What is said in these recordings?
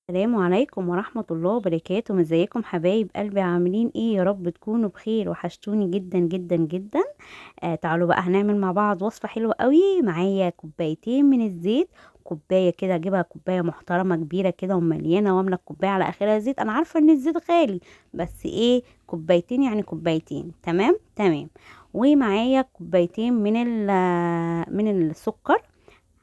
السلام عليكم ورحمة الله وبركاته. ازيكم حبايب قلبي؟ عاملين ايه؟ يا رب تكونوا بخير، وحشتوني جدا جدا جدا. تعالوا بقى هنعمل مع بعض وصفة حلوة قوي. معايا كوبايتين من الزيت، كوباية كده اجيبها، كوباية محترمة كبيرة كده ومليانة، واملى الكوباية على اخرها زيت. انا عارفة ان الزيت غالي، بس ايه، كوبايتين يعني كوبايتين. تمام تمام. ومعايا كوبايتين من السكر.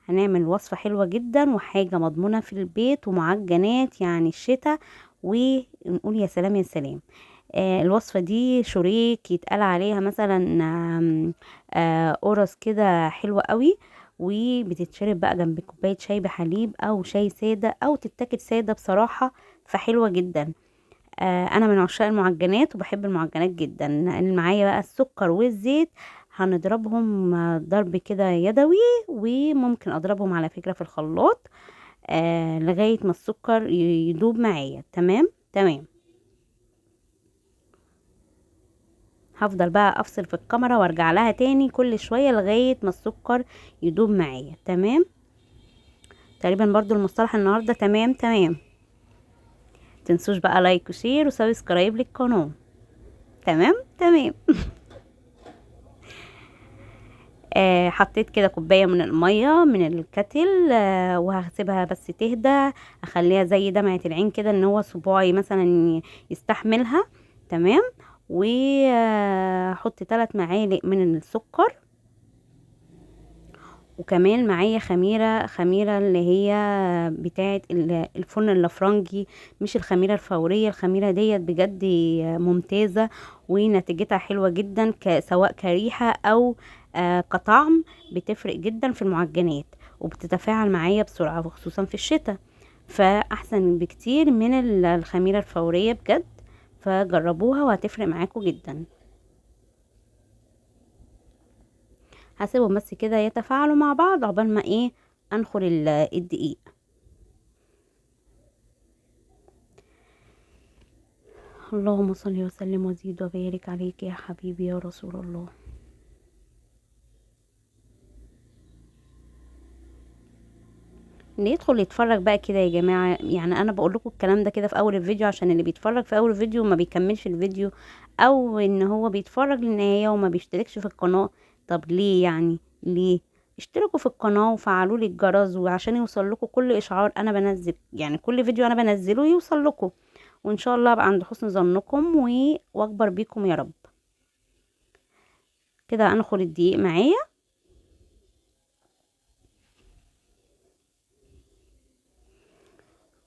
هنعمل وصفة حلوة جدا وحاجة مضمونة في البيت ومعجنات يعني الشتاء، ونقول يا سلام يا سلام. الوصفة دي شريك يتقال عليها مثلا قرص كده حلوة قوي، وبتتشرب بقى جنب كوباية شاي بحليب او شاي سادة، او تتاكل سادة بصراحة، فحلوة جدا. انا من عشاق المعجنات وبحب المعجنات جدا. اللي معايا بقى السكر والزيت، هنضربهم ضرب كده يدوي، وممكن اضربهم على فكرة في الخلاط لغاية ما السكر يدوب معايا. تمام تمام. هفضل بقى افصل في الكاميرا وارجع لها تاني كل شوية لغاية ما السكر يدوب معايا. تمام. تقريبا برضو المصطلح النهاردة تمام تمام. تنسوش بقى لايك وشير وسبسكرايب للقناة. تمام تمام. حطيت كده كوباية من المية من الكتل، وهسيبها بس تهدى. اخليها زي دمعة العين كده، ان هو صباعي مثلا يستحملها. تمام. وحط 3 معالق من السكر، وكمان معايا خميرة اللي هي بتاعة الفرن الافرنجي، مش الخميرة الفورية. الخميرة ديت بجد ممتازة، ونتيجتها حلوة جدا، سواء كريحة او كطعم. بتفرق جدا في المعجنات، وبتتفاعل معايا بسرعة، وخصوصا في الشتاء، فاحسن بكتير من الخميرة الفورية بجد. فجربوها وهتفرق معاكم جدا. هسيبهم بس كده يتفاعلوا مع بعض عقبال ما ايه، انخل الدقيق. اللهم صل وسلم وزيد وبارك عليك يا حبيبي يا رسول الله. اللي يدخل يتفرج بقى كده يا جماعة، يعني انا بقول لكم الكلام ده كده في اول الفيديو، عشان اللي بيتفرج في اول الفيديو وما بيكملش الفيديو، او ان هو بيتفرج للنهاية وما بيشتركش في القناة. طب ليه يعني؟ ليه؟ اشتركوا في القناة وفعلوا لي الجرس، وعشان يوصل لكم كل اشعار انا بنزل، يعني كل فيديو انا بنزله يوصل لكم. وان شاء الله ابقى عند حسن ظنكم واكبر بيكم يا رب. كده انخل الدقيق معايا.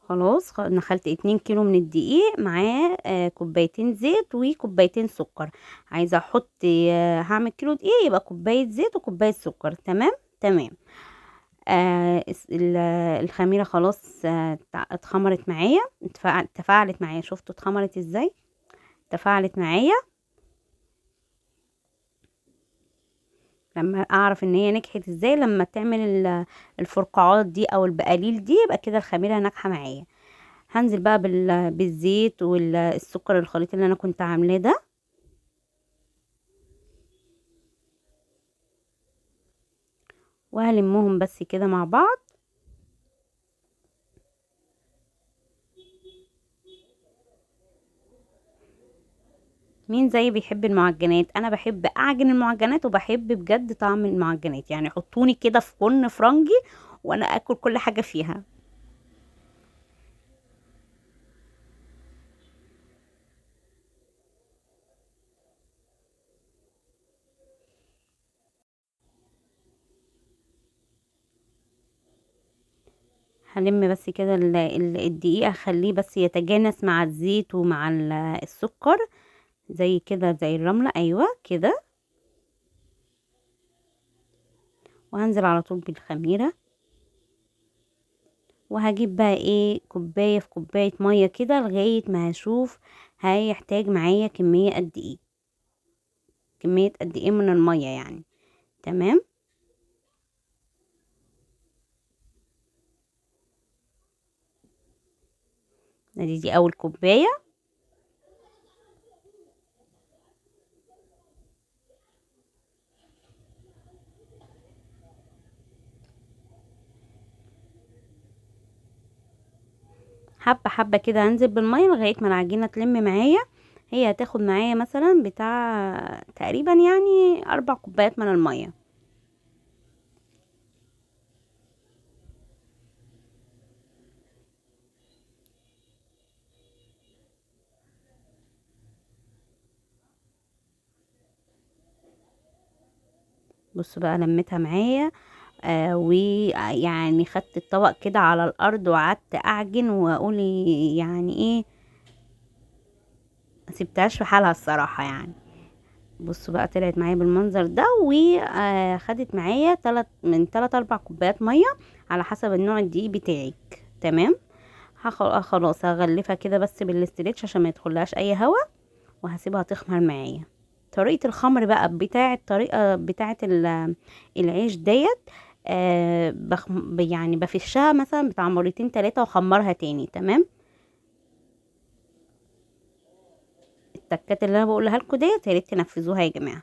خلاص، نخلت 2 كيلو من الدقيق معاه كوبايتين زيت وكوبايتين سكر. عايزه احط هعمل كيلو دقيق، يبقى كوبايه زيت وكوبايه سكر. تمام تمام. الخميره خلاص اتخمرت معايا، تفاعلت معايا. شفتوا اتخمرت ازاي؟ تفاعلت معايا. لما اعرف ان هي نجحت ازاي، لما تعمل الفرقعات دي او البقاليل دي، يبقى كده الخميره ناجحه معايا. هنزل بقى بالزيت والسكر الخليط اللي انا كنت عاملاه ده، وهلمهم بس كده مع بعض. مين زيي بيحب المعجنات؟ انا بحب اعجن المعجنات، وبحب بجد طعم المعجنات. يعني حطوني كده في فرن فرنجي وانا اكل كل حاجة فيها. هلم بس كده الدقيق، اخليه بس يتجانس مع الزيت ومع السكر، زي كده زي الرملة. ايوه كده. وهنزل على طول بالخميرة، وهجيب بقى ايه، كوباية في كوباية مية كده، لغاية ما هشوف هيحتاج معايا كمية قد ايه، كمية قد ايه من المية يعني. تمام. دي اول كوباية. حبة حبة كده هنزل بالمية لغاية ما العجينة تلم معايا. هي هتاخد معايا مثلا بتاع تقريبا يعني 4 كوبايات من المية. بصوا بقى لميتها معايا. ويعني خدت الطبق كده على الارض وقعدت اعجن واقول يعني ايه، مسيبتهاش في حالها الصراحة يعني. بصوا بقى طلعت معايا بالمنظر ده، وخدت معايا من 3 4 كوبايات مية على حسب النوع الدقيق بتاعك. تمام. خلاص هغلفها كده بس بالاسترتش عشان ما يدخلهاش اي هوا، وهسيبها تخمر معايا. طريقة الخمر بقى الطريقة بتاعة العيش ديت. يعني بفشها مثلا بتاع مرتين 3 واخمرها تاني. تمام. التكات اللي انا بقولها لكم ديت يا ريت تنفذوها يا جماعة.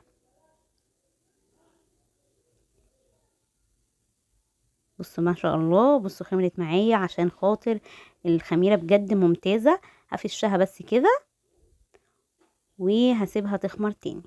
بصوا ما شاء الله، بصوا خمرت معايا عشان خاطر الخميرة بجد ممتازة. هفشها بس كده وهسيبها تخمر تاني.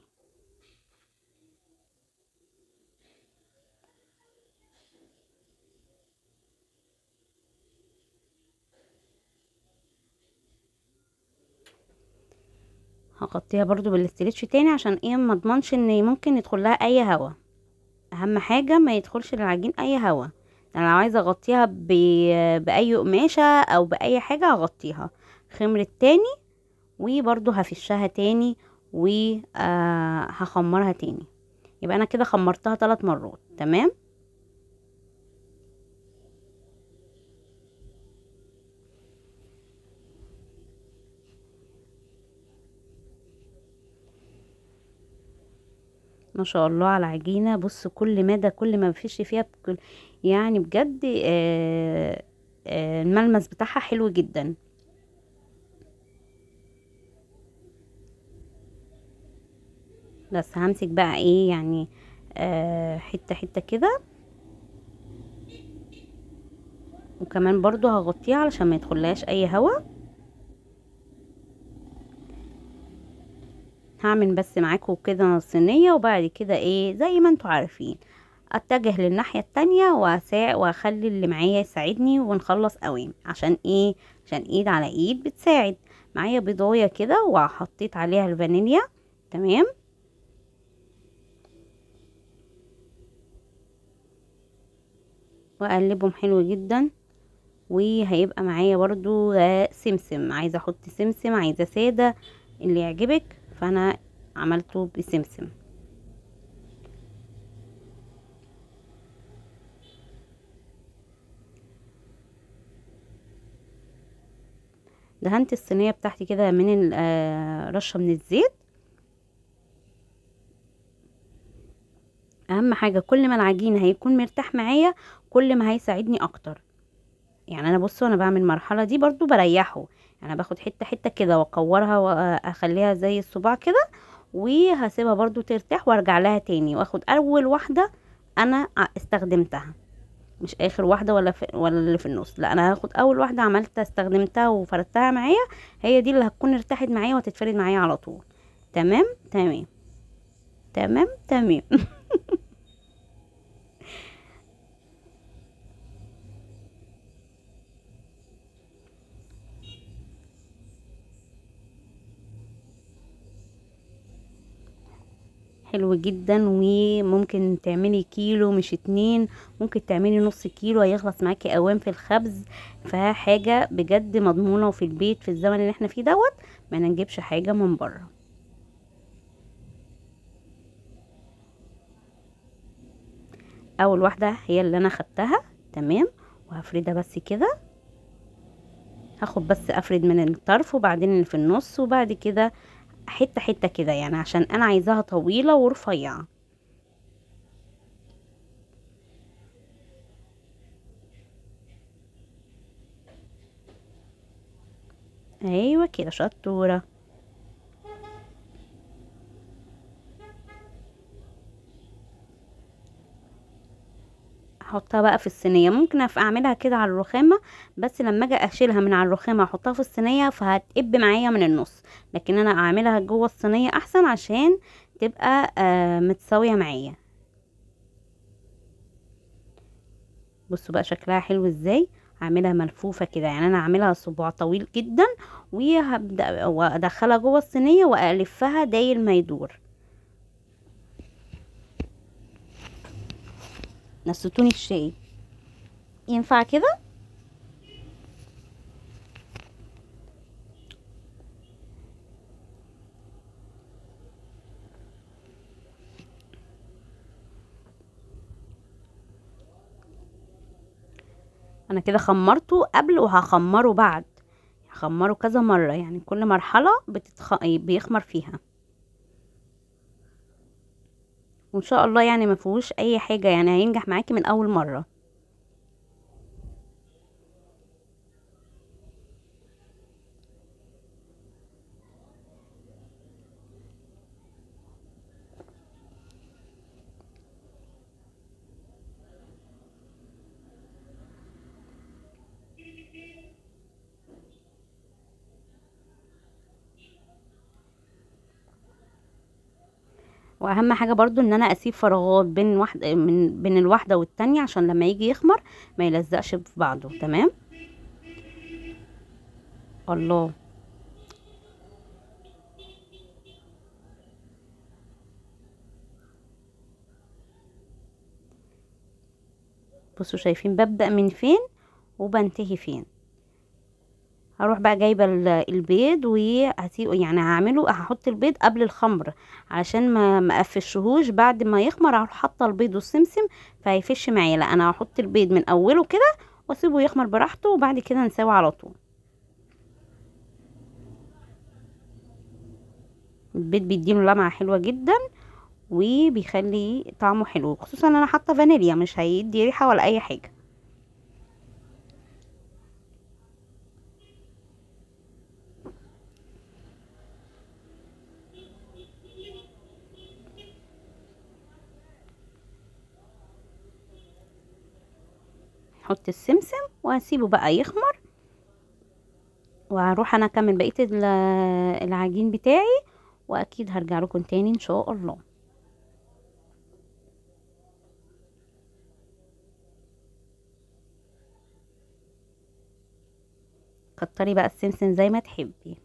هغطيها برضو بالاسترتش تاني عشان ايه ما اضمنش ان ممكن يدخل لها اي هوا. اهم حاجة ما يدخلش للعجين اي هوا. انا لو عايزة اغطيها باي قماشة او باي حاجة هغطيها. خمرت تاني وبرضو هفشها تاني وهخمرها تاني. يبقى انا كده خمرتها 3 مرات. تمام. ما شاء الله على العجينة. بص كل مدى كل ما بفش فيها يعني بجد الملمس بتاعها حلو جدا. بس همسك بقى ايه يعني حتة حتة كده. وكمان برضو هغطيها علشان ما يدخلهاش اي هوا. هعمل بس معاكم كده صينية وبعد كده ايه زي ما انتوا عارفين اتجه للناحية التانية واخلي اللي معايا يساعدني ونخلص قوام. عشان ايه؟ عشان ايد على ايد بتساعد. معايا بيضاية كده وحطيت عليها الفانيليا. تمام. واقلبهم حلو جدا. وهيبقى معايا برضو سمسم. عايزة احط سمسم، عايزة سادة، اللي يعجبك. فانا عملته بسمسم. دهنت الصينية بتاعتي كده من رشة من الزيت. اهم حاجة كل ما العجين هيكون مرتاح معايا كل ما هيساعدني اكتر. يعني انا بصوا انا بعمل المرحلة دي برضو بريحه. يعني انا باخد حتة حتة كده واكورها واخليها زي الصباع كده. وهسيبها برضو ترتاح وارجع لها تاني واخد اول واحدة انا استخدمتها. مش اخر واحدة ولا اللي في النص. لا انا هاخد اول واحدة عملتها استخدمتها وفردتها معايا. هي دي اللي هتكون ارتاحت معايا وهتتفرد معايا على طول. تمام تمام. تمام تمام. حلو جدا. وممكن تعملي كيلو مش 2. ممكن تعملي نص كيلو هيخلص معاكي قوام في الخبز. فحاجة بجد مضمونة وفي البيت في الزمن اللي احنا فيه دوت. ما نجيبش حاجة من بره. اول واحدة هي اللي انا خدتها. تمام. وهفردها بس كده. هاخد بس افرد من الطرف وبعدين اللي في النص وبعد كده حتة حتة كده يعني عشان انا عايزاها طويلة ورفيعة. ايوه كده شطورة. احطها بقى في الصينيه. ممكن اعملها كده على الرخامه، بس لما اجي اشيلها من على الرخامه احطها في الصينيه فهتقب معايا من النص. لكن انا اعملها جوه الصينيه احسن عشان تبقى متساويه معايا. بصوا بقى شكلها حلو ازاي. هعملها ملفوفه كده، يعني انا هعملها صباع طويل جدا، وهبدا وادخلها جوه الصينيه والفها داير ما يدور. نسيتوني الشاي، ينفع كده؟ انا كده خمرته قبل وهخمره بعد، هخمره كذا مرة، يعني كل مرحلة بيخمر فيها. وان شاء الله يعني ما فيهوش اي حاجة، يعني هينجح معاكي من اول مرة. واهم حاجة برضو ان انا اسيب فراغات بين بين الواحدة والتانية عشان لما يجي يخمر ما يلزقش في بعضه. تمام. الله. بصوا شايفين ببدأ من فين وبنتهي فين. هروح بقى جايبه البيض وهسيب، يعني هعمله هحط البيض قبل الخمر علشان ما افشهوش. بعد ما يخمر هروح حاطه البيض والسمسم فهيفش معايا. لا انا هحط البيض من اوله كده واسيبه يخمر براحته، وبعد كده نساوي على طول. البيض بيديله لمعه حلوه جدا وبيخلي طعمه حلو، خصوصا انا حاطه فانيليا مش هيدي ريحه ولا اي حاجه. احط السمسم وهسيبه بقى يخمر، وهروح انا اكمل بقيه العجين بتاعي، واكيد هرجع لكم تاني ان شاء الله. كتري بقى السمسم زي ما تحبي.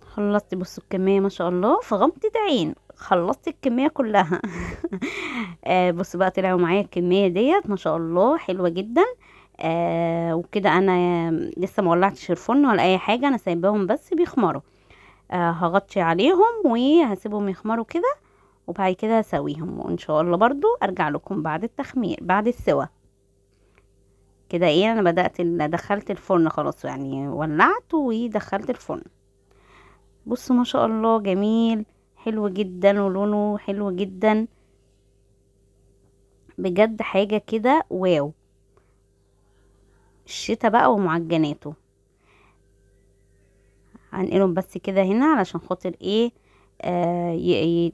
خلصت. بصوا الكمية ما شاء الله في غمضة عين خلصت الكمية كلها. بصوا بقى طلعوا معايا الكمية ديت ما شاء الله حلوة جدا. وكده انا لسه ما ولعتش الفرن ولا اي حاجة، انا سايباهم بس بيخمروا. هغطي عليهم وهسيبهم يخمروا كده، وبعد كده هسويهم وان شاء الله برضو ارجع لكم بعد التخمير بعد السوا. كده ايه انا بدأت دخلت الفرن خلاص، يعني ولعت ودخلت الفرن. بصوا ما شاء الله جميل، حلو جدا ولونه حلو جدا، بجد حاجة كده واو. الشتا بقى ومعجناته. هنقلهم بس كده هنا علشان خاطر ايه،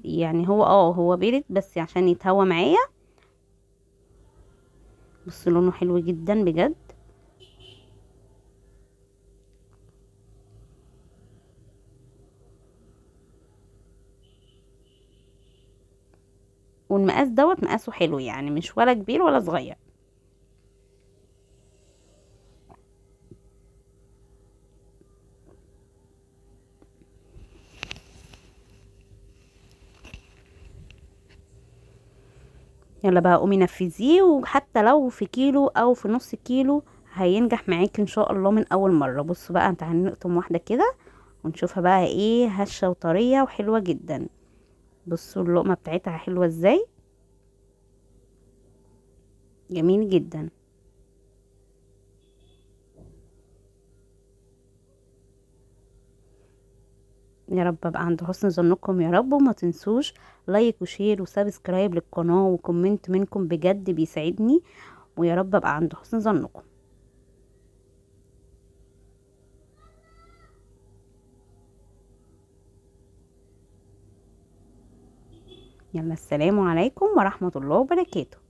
يعني هو بيرد بس عشان يتهوى معايا. بصوا لونه حلو جدا بجد. والمقاس دوت مقاسه حلو، يعني مش ولا كبير ولا صغير. يلا بقى قومي نفذيه، وحتى لو في كيلو او في نص كيلو هينجح معاكي ان شاء الله من اول مرة. بصوا بقى تعالي نقطم واحدة كده ونشوفها بقى ايه هشة وطرية وحلوة جدا. بصوا اللقمة بتاعتها حلوة ازاي، جميل جدا. يا رب ابقى عند حسن ظنكم يا رب، وما تنسوش لايك وشير وسبسكرايب للقناة وكومنت منكم بجد بيساعدني، ويا رب ابقى عند حسن ظنكم. يلا السلام عليكم ورحمة الله وبركاته.